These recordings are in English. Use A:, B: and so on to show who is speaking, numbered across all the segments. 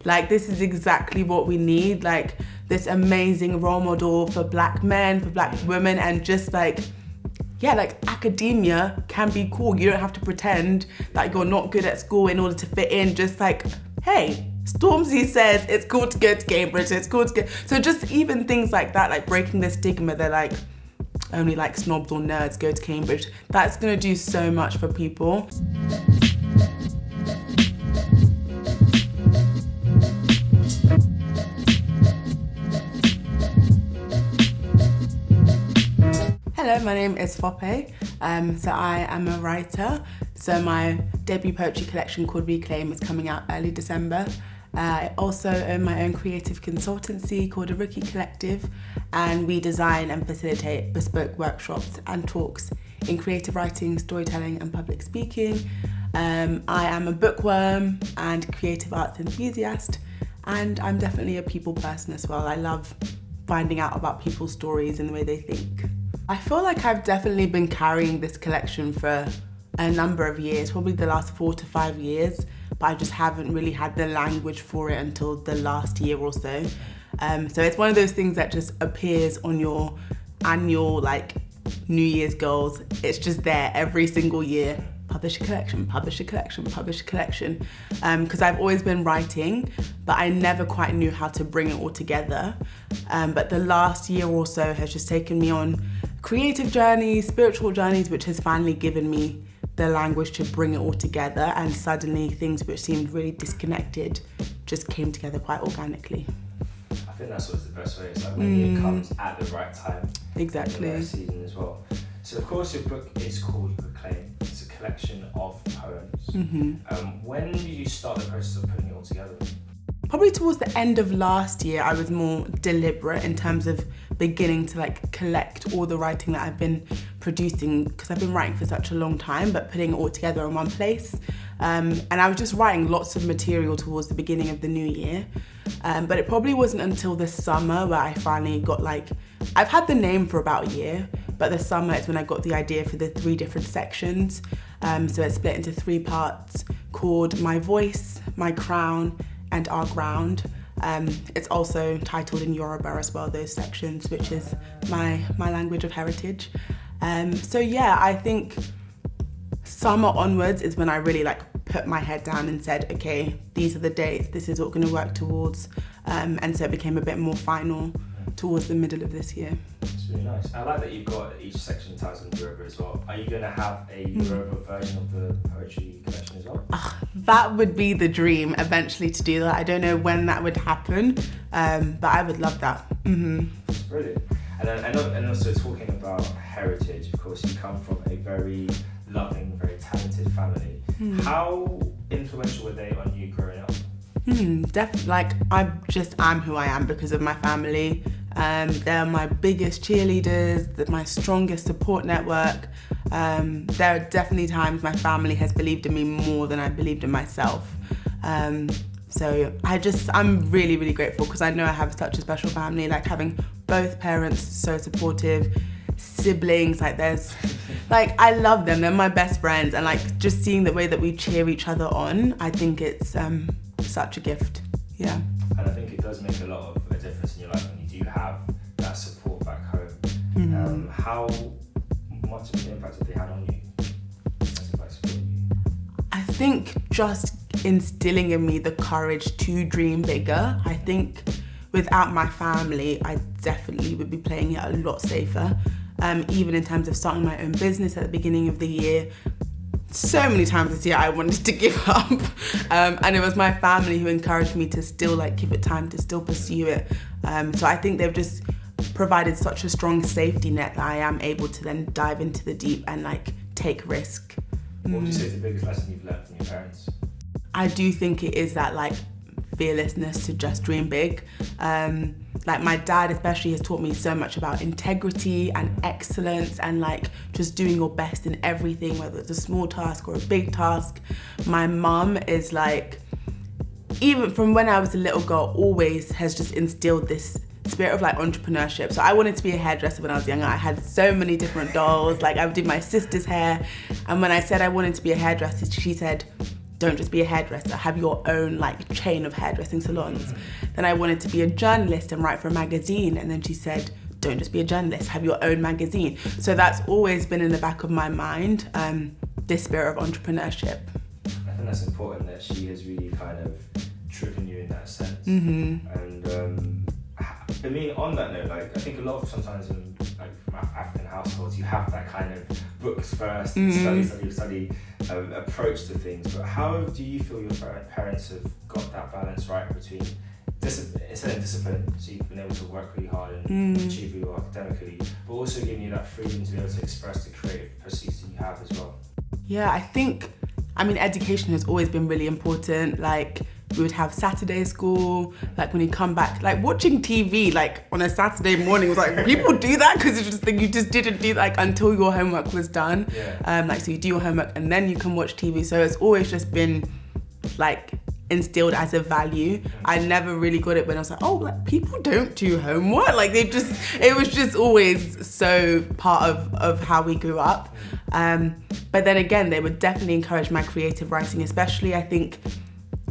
A: Like, this is exactly what we need, like this amazing role model for Black men, for Black women, and just like, yeah, like academia can be cool. You don't have to pretend that you're not good at school in order to fit in. Just like, hey, Stormzy says it's cool to go to Cambridge, it's cool to go. So just even things like that, like breaking the stigma, they're like, only like snobs or nerds go to Cambridge. That's gonna do so much for people. Hello, my name is Fopé. So I am a writer. So my debut poetry collection called Reclaim is coming out early December. I also own my own creative consultancy called Oriki Collective, and we design and facilitate bespoke workshops and talks in creative writing, storytelling and public speaking. I am a bookworm and creative arts enthusiast, and I'm definitely a people person as well. I love finding out about people's stories and the way they think. I feel like I've definitely been carrying this collection for a number of years, probably the last 4 to 5 years, but I just haven't really had the language for it until the last year or so. So it's one of those things that just appears on your annual like New Year's goals. It's just there every single year. Publish a collection, publish a collection, publish a collection. Because I've always been writing, but I never quite knew how to bring it all together. But the last year or so has just taken me on creative journeys, spiritual journeys, which has finally given me the language to bring it all together, and suddenly things which seemed really disconnected just came together quite organically.
B: I think that's always the best way. It's like when it comes at the right time.
A: Exactly.
B: In the right season as well. So of course your book is called Reclaim. It's a collection of poems. When did you start the process of putting it all together?
A: Probably towards the end of last year, I was more deliberate in terms of beginning to like collect all the writing that I've been producing, because I've been writing for such a long time, but putting it all together in one place. And I was just writing lots of material towards the beginning of the new year. But it probably wasn't until the summer where I finally got like, I've had the name for about a year, but the summer is when I got the idea for the 3 different sections. So it's split into 3 parts called My Voice, My Crown, and Our Ground. It's also titled in Yoruba as well, those sections, which is my language of heritage. So yeah, I think summer onwards is when I really like put my head down and said, okay, these are the dates, this is what we're gonna work towards. And so it became a bit more final towards the middle of this year.
B: It's really nice. I like that you've got each section titled in Yoruba as well. Are you going to have a Yoruba version of the poetry collection as well?
A: That would be the dream, eventually, to do that. I don't know when that would happen, but I would love that.
B: It's brilliant. And also talking about heritage, of course, you come from a very loving, very talented family. How influential were they on you growing up?
A: Definitely, like I'm who I am because of my family. They're my biggest cheerleaders, they're my strongest support network. There are definitely times my family has believed in me more than I believed in myself. So I'm really, really grateful because I know I have such a special family, like having both parents so supportive, siblings, like I love them, they're my best friends, and like just seeing the way that we cheer each other on, I think it's such a gift, yeah.
B: And I think it does make a lot of a difference in your life when you do have that support back home. How much of an impact have they had on you?
A: I think just instilling in me the courage to dream bigger. I think without my family, I definitely would be playing it a lot safer. Even in terms of starting my own business at the beginning of the year, so many times this year I wanted to give up, and it was my family who encouraged me to still like give it time, to still pursue it. So I think they've just provided such a strong safety net that I am able to then dive into the deep and like take risk.
B: What would you say is the biggest lesson you've learned from your parents?
A: I do think it is that like fearlessness to just dream big. Like my dad especially has taught me so much about integrity and excellence and like just doing your best in everything, whether it's a small task or a big task. My mum is like, even from when I was a little girl, always has just instilled this spirit of like entrepreneurship. So I wanted to be a hairdresser when I was younger. I had so many different dolls, like I would do my sister's hair. And when I said I wanted to be a hairdresser, she said, don't just be a hairdresser, have your own like chain of hairdressing salons. Then I wanted to be a journalist and write for a magazine. And then she said, don't just be a journalist, have your own magazine. So that's always been in the back of my mind, this spirit of entrepreneurship.
B: I think that's important that she has really kind of driven you in that sense. And I mean, on that note, like I think a lot of sometimes in like African households, you have that kind of books first, study approach to things. But how do you feel your parents have got that balance right between discipline, so you've been able to work really hard and achieve you academically, but also giving you that freedom to be able to express the creative pursuits that you have as well?
A: Yeah, I mean, education has always been really important. Like, we would have Saturday school, like when you come back, like watching TV, like on a Saturday morning was like, people do that because it's just you just didn't do like until your homework was done. Like, so you do your homework and then you can watch TV. So it's always just been like instilled as a value. I never really got it when I was like, oh, like people don't do homework. Like it was just always so part of how we grew up. But then again, they would definitely encourage my creative writing, especially I think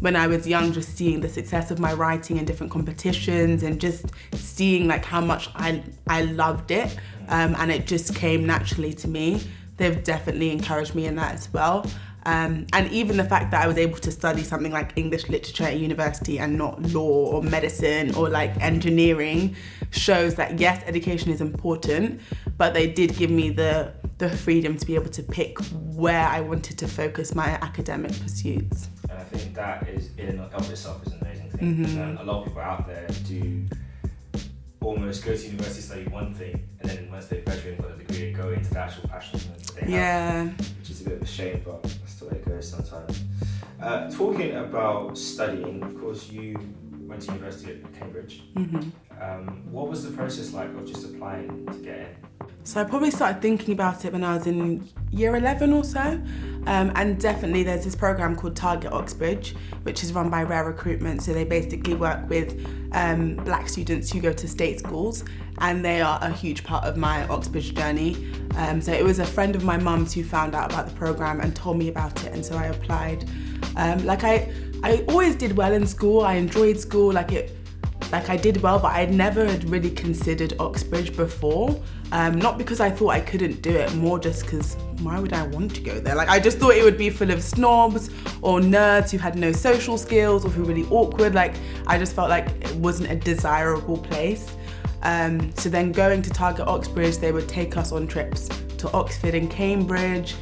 A: when I was young, just seeing the success of my writing in different competitions and just seeing like how much I loved it. And it just came naturally to me. They've definitely encouraged me in that as well. And even the fact that I was able to study something like English literature at university and not law or medicine or like engineering shows that yes, education is important, but they did give me the freedom to be able to pick where I wanted to focus my academic pursuits.
B: And I think that is in and of itself is an amazing thing. And a lot of people out there do almost go to university, study one thing, and then once they graduate and got a degree, go into the actual passion that they have, which is a bit of a shame, but that's the way it goes sometimes. Talking about studying, of course, you went to university at Cambridge. What was the process like of just applying to get in?
A: So I probably started thinking about it when I was in year 11 or so. And definitely there's this program called Target Oxbridge, which is run by Rare Recruitment. So they basically work with black students who go to state schools, and they are a huge part of my Oxbridge journey. So it was a friend of my mum's who found out about the program and told me about it, and so I applied. I always did well in school. I enjoyed school, I did well, but I never had really considered Oxbridge before. Not because I thought I couldn't do it, more just because why would I want to go there? Like, I just thought it would be full of snobs or nerds who had no social skills or who were really awkward. Like, I just felt like it wasn't a desirable place. So then going to Target Oxbridge, they would take us on trips to Oxford and Cambridge.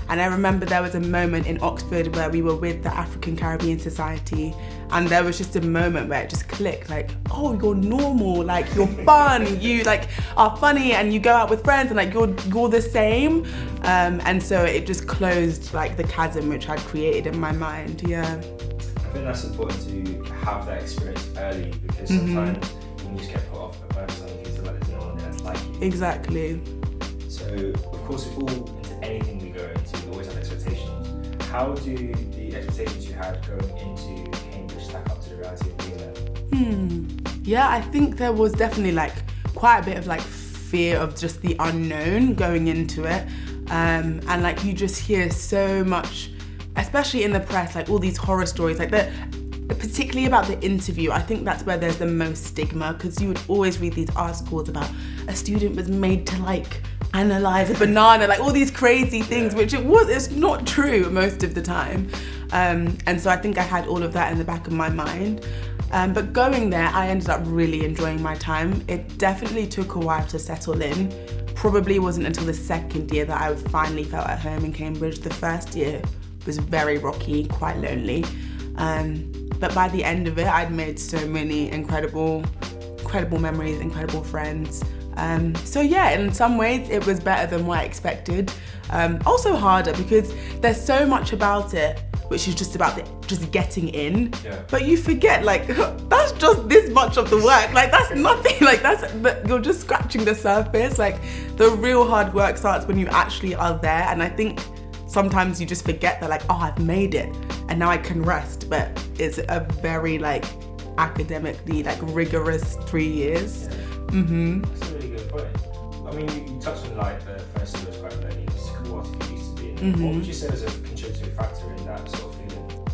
A: And I remember there was a moment in Oxford where we were with the African Caribbean Society, and there was just a moment where it just clicked, like, oh, you're normal, like you're fun, you like are funny, and you go out with friends, and like you're the same. And so it just closed like the chasm which I'd created in my mind. Yeah.
B: I think that's important to have that experience early, because sometimes you just get put off by something you feel like there's no one there that's like you.
A: Exactly.
B: So of course, we all into anything we go into, we always have expectations. How do the expectations you had going into Cambridge stack up to the reality of being there?
A: Yeah, I think there was definitely like quite a bit of like fear of just the unknown going into it. And like you just hear so much, especially in the press, like all these horror stories, like particularly about the interview. I think that's where there's the most stigma, because you would always read these articles about a student was made to like analyze a banana, like all these crazy things, which it's not true most of the time. And so I think I had all of that in the back of my mind. But going there, I ended up really enjoying my time. It definitely took a while to settle in. Probably wasn't until the second year that I finally felt at home in Cambridge. The first year was very rocky, quite lonely. But by the end of it, I'd made so many incredible memories, incredible friends. So yeah, in some ways it was better than what I expected. Also harder because there's so much about it which is just about just getting in. But you forget, like, that's just this much of the work. Like, that's nothing. Like, you're just scratching the surface. Like, the real hard work starts when you actually are there. And I think sometimes you just forget that, like, oh, I've made it and now I can rest. But it's a very, like, academically, like, rigorous 3 years.
B: That's a really good point. I mean, you touched on, like, the first year was quite lonely. School was you used to be in. What would you say was a contributing factor in that sort of feeling?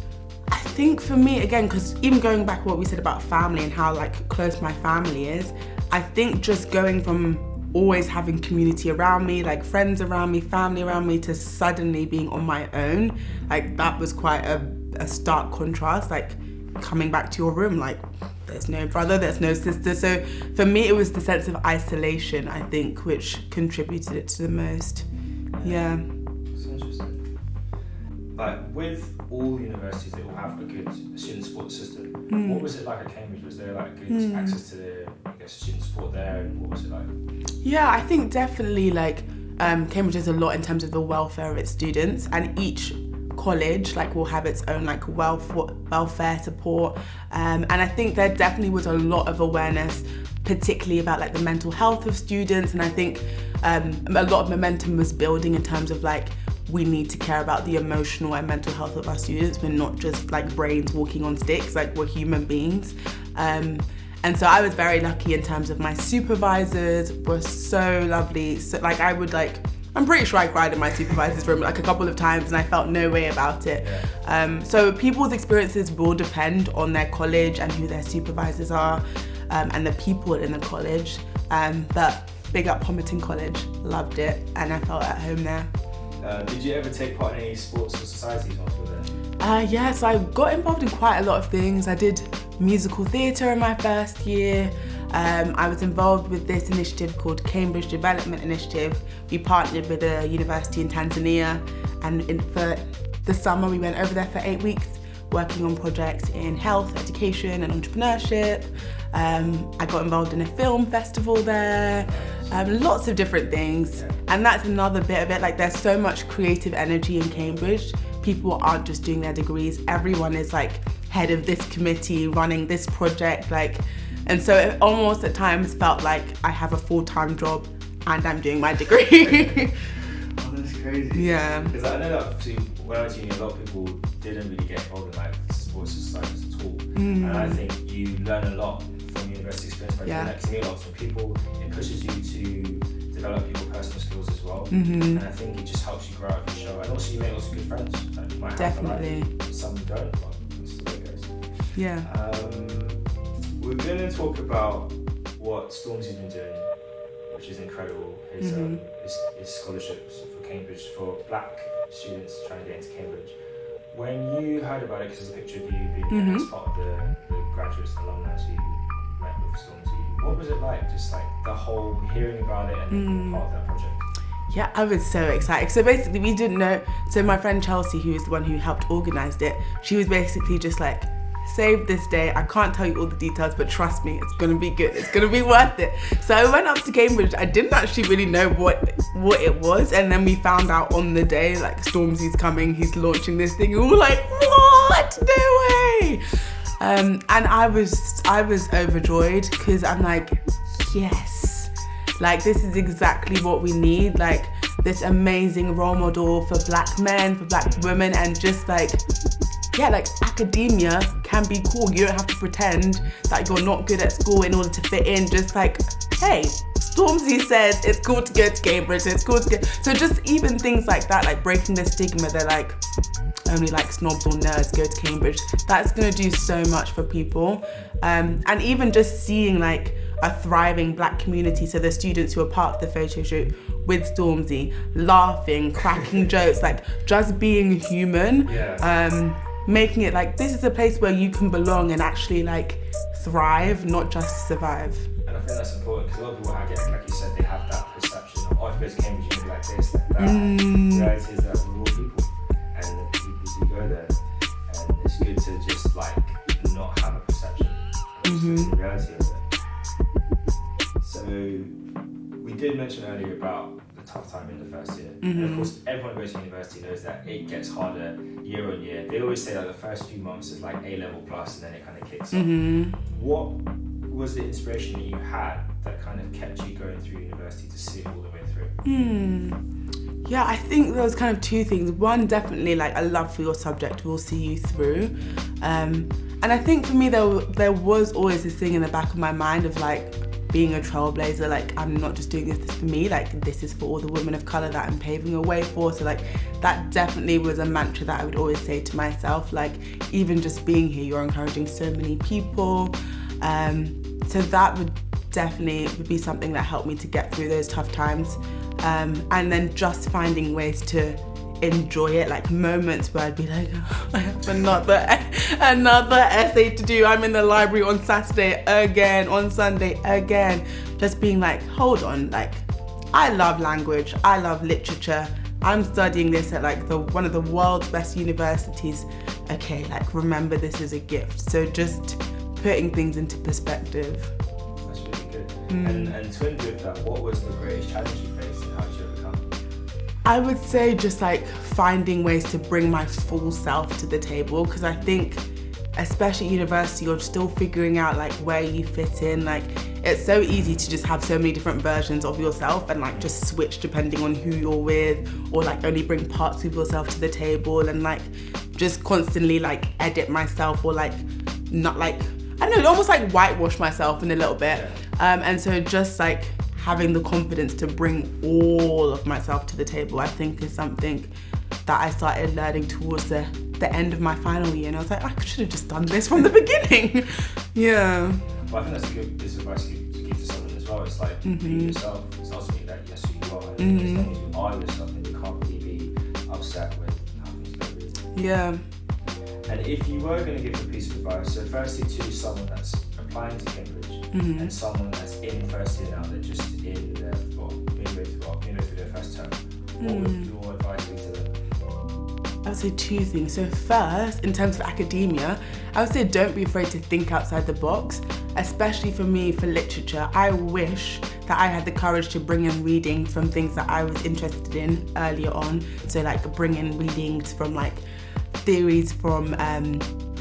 A: think for me, again, because even going back what we said about family and how like close my family is, I think just going from always having community around me, like friends around me, family around me, to suddenly being on my own, like that was quite a stark contrast, like coming back to your room, like there's no brother, there's no sister. So for me, it was the sense of isolation, I think, which contributed it to the most. Yeah.
B: It's interesting. Like with all universities, they all have a good student support system. What was it like at Cambridge? Was there like good access to the, I guess, student support there, and what was it like?
A: Yeah, I think definitely like Cambridge does a lot in terms of the welfare of its students, and each college like will have its own like welfare support, and I think there definitely was a lot of awareness, particularly about like the mental health of students, and I think a lot of momentum was building in terms of like we need to care about the emotional and mental health of our students. We're not just like brains walking on sticks, like we're human beings. And so I was very lucky in terms of my supervisors were so lovely. So like I'm pretty sure I cried in my supervisor's room like a couple of times and I felt no way about it. So people's experiences will depend on their college and who their supervisors are, and the people in the college. But big up Homerton College, loved it, and I felt at home there.
B: Did you ever take part in any sports or societies while you were there?
A: Yes, I got involved in quite a lot of things. I did musical theatre in my first year. I was involved with this initiative called Cambridge Development Initiative. We partnered with a university in Tanzania, and for the summer we went over there for 8 weeks working on projects in health, education and entrepreneurship. I got involved in a film festival there, lots of different things. And that's another bit of it, like there's so much creative energy in Cambridge. People aren't just doing their degrees, everyone is like head of this committee, running this project, like, and so it almost at times felt like I have a full-time job and I'm doing my degree.
B: Oh, that's crazy.
A: Yeah.
B: Because I know that obviously when I was uni, a lot of people didn't really get involved in like sports societies at all. And I think you learn a lot from university experience by connecting a lot with people. It pushes you to develop your personal skills as well. And I think it just helps you grow out of your show. And also you make lots of good friends. Like, you might
A: definitely.
B: Have like, some don't, but it's the way it goes.
A: Yeah.
B: We're going to talk about what Stormzy's been doing, which is incredible. His scholarships for Cambridge for black students trying to get into Cambridge. When you heard about it, because there's a picture of you being as part of the graduates and alumni you met with Stormzy, what was it like? Just like the whole hearing about it and being part of that project?
A: Yeah, I was so excited. So basically we didn't know, so my friend Chelsea, who is the one who helped organise it, she was basically just like, save this day, I can't tell you all the details, but trust me, it's gonna be good, it's gonna be worth it. So I went up to Cambridge, I didn't actually really know what it was, and then we found out on the day, like Stormzy's coming, he's launching this thing, and we were like, what? No way! And I was overjoyed, because I'm like, yes, like this is exactly what we need, like this amazing role model for black men, for black women, and just like, yeah, like academia can be cool. You don't have to pretend that you're not good at school in order to fit in. Just like, hey, Stormzy says it's cool to go to Cambridge, it's cool to go. So just even things like that, like breaking the stigma, they're like, only like snobs or nerds go to Cambridge. That's gonna do so much for people. And even just seeing like a thriving black community, so the students who are part of the photo shoot with Stormzy, laughing, cracking jokes, like just being human. Making it like this is a place where you can belong and actually like thrive, not just survive.
B: And I think that's important because a lot of people have, like you said, they have that perception of, oh, if you go to Cambridge, you're gonna be like this, like that. The reality is that we're all people, and the people do go there, and it's good to just like not have a perception. The reality of it. So we did mention earlier about the tough time in the first year, and of course, everyone who goes to university knows that it gets harder year on year. They always say that the first few months is like A-level plus, and then it kind of kicks off. What was the inspiration that you had that kind of kept you going through university to see it all the way through?
A: Yeah, I think there was kind of two things. One, definitely like a love for your subject will see you through. And I think for me there was always this thing in the back of my mind of like, being a trailblazer. Like, I'm not just doing this for me, like this is for all the women of colour that I'm paving a way for. So like that definitely was a mantra that I would always say to myself. Like, even just being here, you're encouraging so many people. So that would definitely be something that helped me to get through those tough times. And then just finding ways to enjoy it, like moments where I'd be like, oh, I have another essay to do. I'm in the library on Saturday again, on Sunday again. Just being like, hold on, like I love language, I love literature. I'm studying this at like one of the world's best universities. Okay, like remember this is a gift. So just putting things into perspective.
B: That's really good. And twinned with that, what was the greatest challenge you faced and how did you overcome?
A: I would say just like finding ways to bring my full self to the table, because I think especially at university you're still figuring out like where you fit in. Like it's so easy to just have so many different versions of yourself and like just switch depending on who you're with, or like only bring parts of yourself to the table, and like just constantly like edit myself, or like not like, I don't know, almost like whitewash myself in a little bit. And so just like having the confidence to bring all of myself to the table, I think is something that I started learning towards the end of my final year. And I was like, I should have just done this from the beginning. Yeah.
B: Well, I think that's a good piece of advice to give to someone as well. It's like, be yourself. It's ultimately that, yes, who you are. And as long as you are yourself, then you can't really be upset with how things go. Really.
A: Yeah.
B: And if you were going to give a piece of advice, so firstly to someone that's applying to Cambridge and someone that's in first year now, they're just in their, midway through their first term, what would your advice be to them?
A: I would say two things. So first, in terms of academia, I would say don't be afraid to think outside the box, especially for me, for literature. I wish that I had the courage to bring in reading from things that I was interested in earlier on. So like bring in readings from like theories from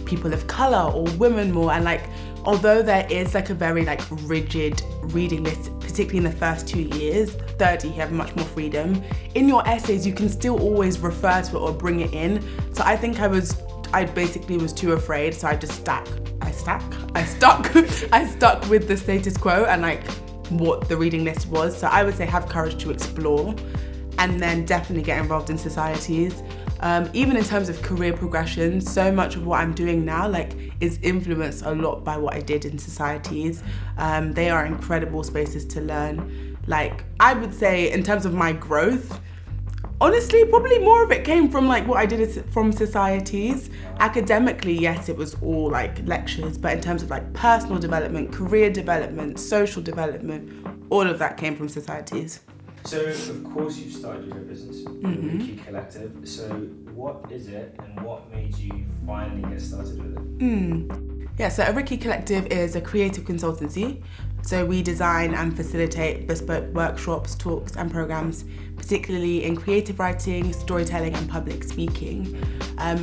A: people of colour or women more, and like although there is like a very like rigid reading list, particularly in the first 2 years, third year you have much more freedom. In your essays you can still always refer to it or bring it in. So I think I basically was too afraid, so I just stuck with the status quo and like what the reading list was. So I would say have courage to explore, and then definitely get involved in societies. Even in terms of career progression, so much of what I'm doing now like is influenced a lot by what I did in societies. They are incredible spaces to learn. Like I would say in terms of my growth, honestly, probably more of it came from like what I did from societies. Academically, yes, it was all like lectures, but in terms of like personal development, career development, social development, all of that came from societies.
B: So, of course, you started your business, the Oriki Collective. So, what is it and what made you finally get started with it?
A: Yeah, so Oriki Collective is a creative consultancy. So we design and facilitate bespoke workshops, talks and programs, particularly in creative writing, storytelling and public speaking.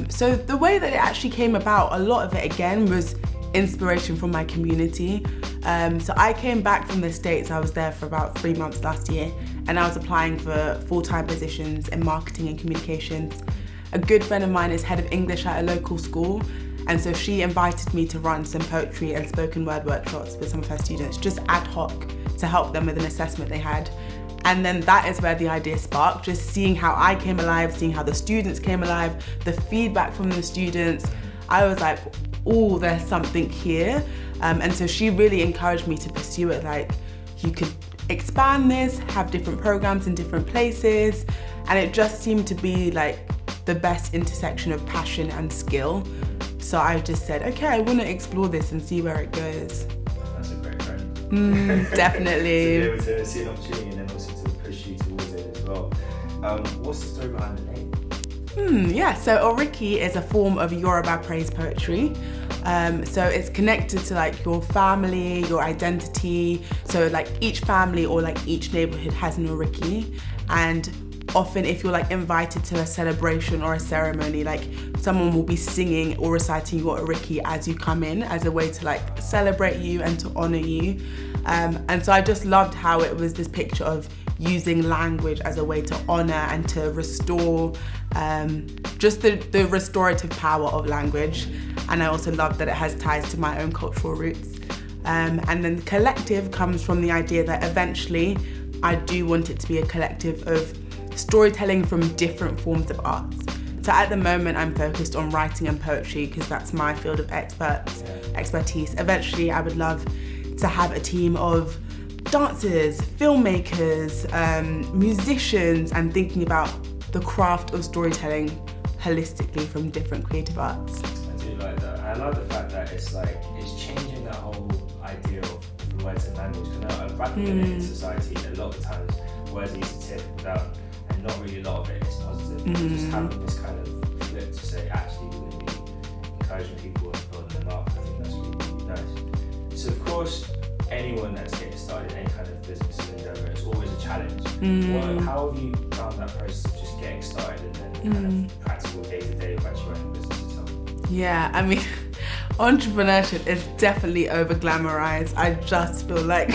A: So the way that it actually came about, a lot of it again was inspiration from my community. So I came back from the States, I was there for about 3 months last year, and I was applying for full-time positions in marketing and communications. A good friend of mine is head of English at a local school, and so she invited me to run some poetry and spoken word workshops with some of her students, just ad hoc, to help them with an assessment they had. And then that is where the idea sparked, just seeing how I came alive, seeing how the students came alive, the feedback from the students. I was like, oh, there's something here. And so she really encouraged me to pursue it. Like, you could expand this, have different programs in different places. And it just seemed to be like the best intersection of passion and skill. So I just said, okay, I want to explore this and see where it goes.
B: That's a great friend.
A: Definitely.
B: To be able to see an opportunity and then also to push you towards it as well. What's the story behind the name?
A: Yeah, so Oriki is a form of Yoruba praise poetry. So it's connected to like your family, your identity. So like each family or like each neighborhood has an Oriki, and often if you're like invited to a celebration or a ceremony, like someone will be singing or reciting your Oriki as you come in, as a way to like celebrate you and to honor you. And so I just loved how it was this picture of using language as a way to honor and to restore, just the restorative power of language. And I also love that it has ties to my own cultural roots. And then collective comes from the idea that eventually I do want it to be a collective of storytelling from different forms of arts. So at the moment I'm focused on writing and poetry because that's my field of expertise. Eventually I would love to have a team of dancers, filmmakers, musicians, and thinking about the craft of storytelling holistically from different creative arts.
B: I do like that. I love the fact that it's changing that whole idea of words and language. Because back in society, a lot of times words are used to tip down, and not really a lot of it is positive. Just having this kind of flip to say, actually, we're going to be encouraging people and building them up. I think that's really nice. So, of course, anyone that's getting started in any kind of business endeavor, it's always a challenge. How have you found that process of just getting started and then kind of practical day-to-day of actually running the business itself?
A: Yeah, I mean, entrepreneurship is definitely over glamorized. I just feel like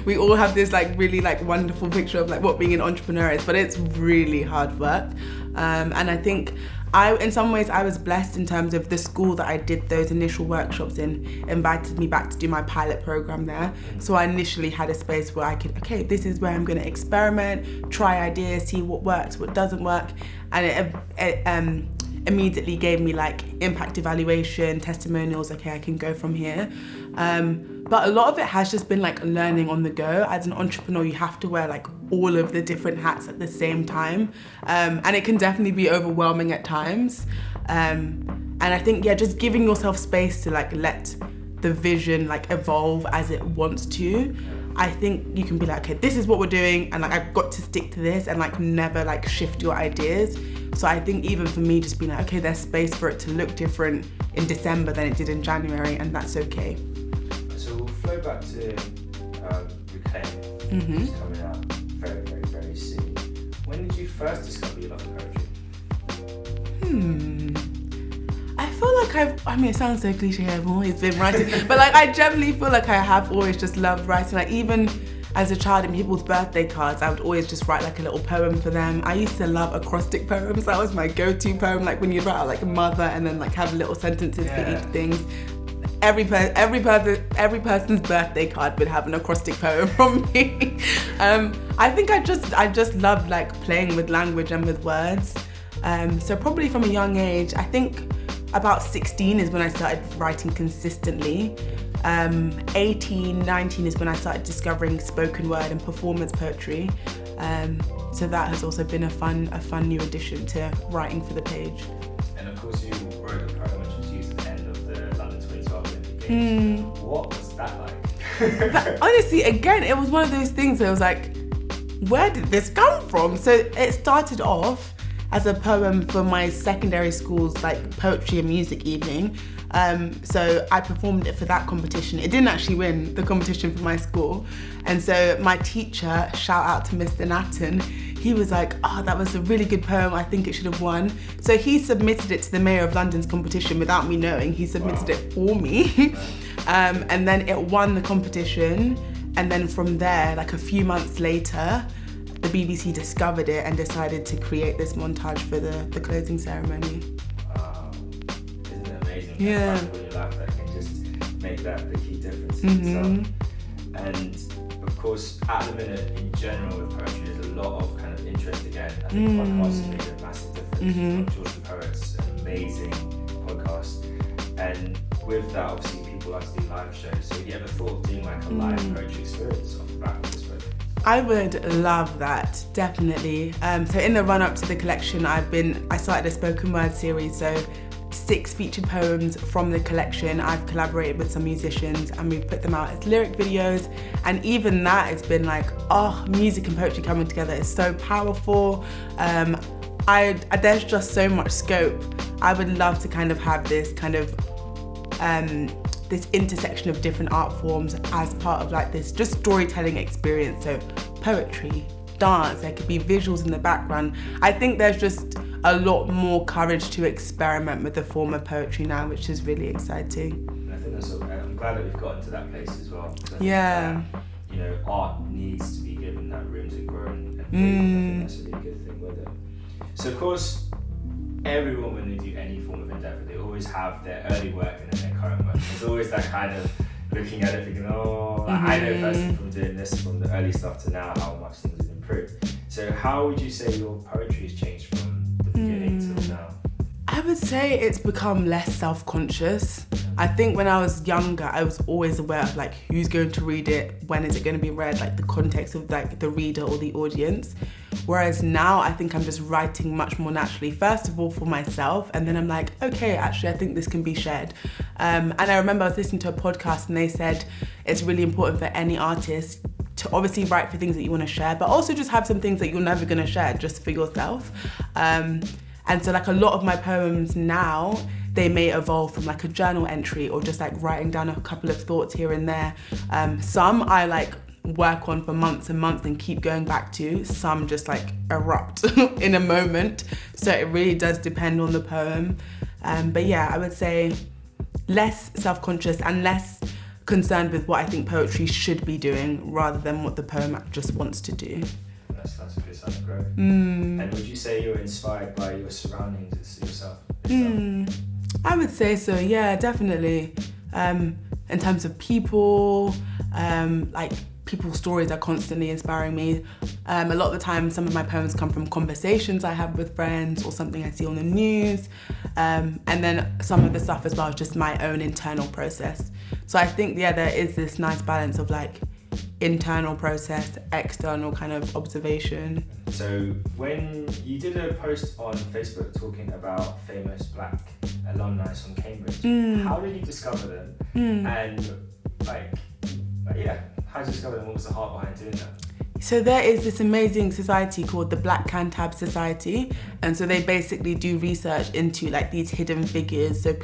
A: we all have this really wonderful picture of what being an entrepreneur is, but it's really hard work. And I think in some ways I was blessed in terms of the school that I did those initial workshops in invited me back to do my pilot program there. So I initially had a space where I could, this is where I'm going to experiment, try ideas, see what works, what doesn't work. And it immediately gave me impact evaluation, testimonials, I can go from here. But a lot of it has just been learning on the go. As an entrepreneur, you have to wear all of the different hats at the same time. And it can definitely be overwhelming at times. And I think, just giving yourself space to let the vision evolve as it wants to. I think you can be this is what we're doing, and I've got to stick to this, and never shift your ideas. So I think even for me, just being there's space for it to look different in December than it did in January, and that's okay.
B: So we'll flow back to Reclaim, which is coming out very, very, very soon. When did you first discover your love for poetry?
A: I feel it sounds so cliche, I've always been writing, but I generally feel I have always just loved writing. Even as a child in people's birthday cards, I would always just write a little poem for them. I used to love acrostic poems. That was my go-to poem, when you'd write out a mother and then have little sentences for each thing. Every person's birthday card would have an acrostic poem from me. I think I just loved playing with language and with words. So probably from a young age, I think about 16 is when I started writing consistently. 18, 19 is when I started discovering spoken word and performance poetry. So that has also been a fun new addition to writing for the page.
B: And of course you wrote a poem which was used at the end of the London 2012 Olympic Games. What was that like?
A: But honestly, again, it was one of those things that was where did this come from? So it started off as a poem for my secondary school's poetry and music evening. So I performed it for that competition. It didn't actually win the competition for my school. And so my teacher, shout out to Mr. Natton, he was that was a really good poem, I think it should have won. So he submitted it to the Mayor of London's competition without me knowing. He submitted it for me. And then it won the competition. And then from there, a few months later, the BBC discovered it and decided to create this montage for the closing ceremony.
B: Wow, isn't it amazing?
A: Yeah.
B: When you laugh, that can just make that the key difference in itself. And of course, at the minute, in general with poetry, there's a lot of kind of interest again. I think podcasts have made a massive difference. George the Poet's an amazing podcast, and with that, obviously, people like to do live shows. So have you ever thought of doing a live poetry experience off the back of this project?
A: I would love that, definitely. So in the run-up to the collection, I started a spoken word series, so 6 featured poems from the collection. I've collaborated with some musicians and we've put them out as lyric videos, and even that has been music and poetry coming together is so powerful. There's just so much scope. I would love to have this this intersection of different art forms as part of this just storytelling experience. So poetry, dance, there could be visuals in the background. I think there's just a lot more courage to experiment with the form of poetry now, which is really exciting.
B: And I think I'm glad that we've gotten to that place as well.
A: Yeah.
B: Art needs to be given that room to grow and breathe. I think that's a really good thing with it. So of course, everyone, when they do any form of endeavour, they always have their early work and then their current work. There's always that kind of looking at it thinking, I know personally from doing this, from the early stuff to now, how much things have improved. So how would you say your poetry has changed from the beginning till now?
A: I would say it's become less self-conscious. I think when I was younger, I was always aware of like who's going to read it, when is it going to be read, like the context of like the reader or the audience. Whereas now I think I'm just writing much more naturally, first of all for myself, and then I'm like, okay, actually I think this can be shared. And I remember I was listening to a podcast and they said it's really important for any artist to obviously write for things that you want to share, but also just have some things that you're never going to share just for yourself. And so like a lot of my poems now, they may evolve from like a journal entry or just like writing down a couple of thoughts here and there. Some I like work on for months and months and keep going back to. Some just like erupt in a moment. So it really does depend on the poem. But yeah, I would say less self-conscious and less concerned with what I think poetry should be doing rather than what the poem just wants to do.
B: That's a good sign of growth. And would you say you're inspired by your surroundings yourself?
A: I would say so, yeah, definitely. In terms of people, like people's stories are constantly inspiring me. A lot of the time, some of my poems come from conversations I have with friends or something I see on the news. And then some of the stuff as well is just my own internal process. So I think, yeah, there is this nice balance of like internal process, external kind of observation.
B: So when you did a post on Facebook talking about famous black alumni from Cambridge, how did you discover them? And how did you discover them? What was the heart behind doing that?
A: So there is this amazing society called the Black Cantab Society, and so they basically do research into like these hidden figures, so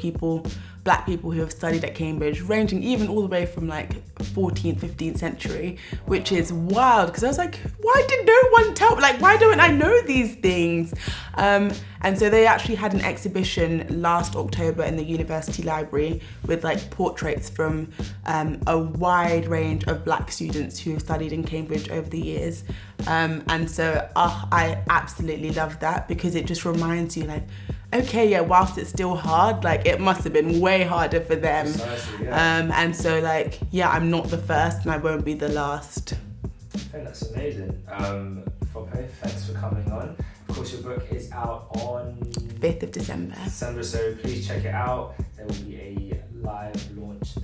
A: black people who have studied at Cambridge, ranging even all the way from like 14th, 15th century, which is wild because I was like, why did no one tell, like why don't I know these things? And so they actually had an exhibition last October in the university library with like portraits from a wide range of black students who have studied in Cambridge over the years. And so I absolutely love that because it just reminds you like, okay, yeah, whilst it's still hard, like it must have been way harder for them.
B: Precisely, yeah.
A: And so like, yeah, I'm not the first and I won't be the last.
B: I think that's amazing. Fopé, thanks for coming on. Of course, your book is out on
A: 5th of December.
B: So please check it out. There will be a live launch